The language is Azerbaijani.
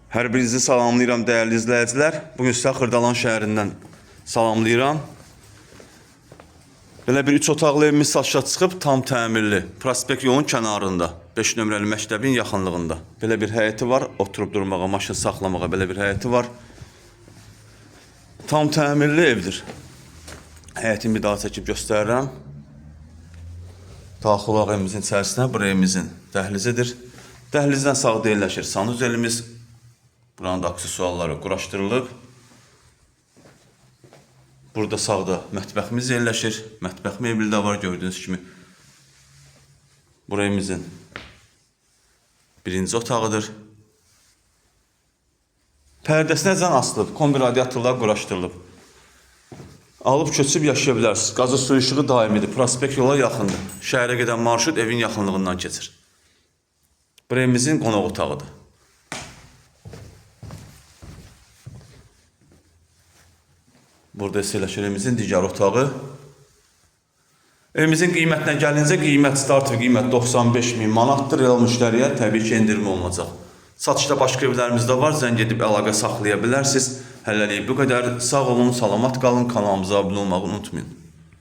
Hər birinizi salamlayıram dəyərli izləyicilər. Bugün sizə Xırdalan şəhərindən salamlayıram. Belə bir 3 otaqlı evimiz satışa çıxıb, tam təmirli. Prospekt yolun kənarında, 5 nömrəli məktəbin yaxınlığında. Belə bir həyəti var, oturub durmağa, maşın saxlamağa belə bir həyəti var. Tam təmirli evdir. Həyətini bir daha çəkib göstərirəm. Daxil olaq evimizin içərisinə, bura evimizin dəhlizidir. Dəhlizdən sağda yerləşir sanuzelimiz. Buranın da aksesuarları quraşdırılıb. Burada sağda mətbəximiz yerləşir. Mətbəx mebeli də var gördüyünüz kimi. Burayımızın birinci otağıdır. Pərdəsinəcən asılıb, kombi radiatorlar quraşdırılıb. Alıb köçüb yaşaya bilərsiniz. Qazı su işığı daimidir. Prospekt yola yaxındır. Şəhərə gedən marşrut evin yaxınlığından keçir. Bu evimizin qonaq otağıdır. Burada yerləşir evimizin digər otağı. Evimizin qiymətinə gəlincə, start qiymət 95.000 manatdır. Real müştəriyə təbii ki, endirim olunacaq. Satışda başqa evlərimiz də var. Zəng edib əlaqə saxlaya bilərsiniz. Hələlik bu qədər. Sağ olun, salamat qalın. Kanalımıza abunə olmağı unutmayın.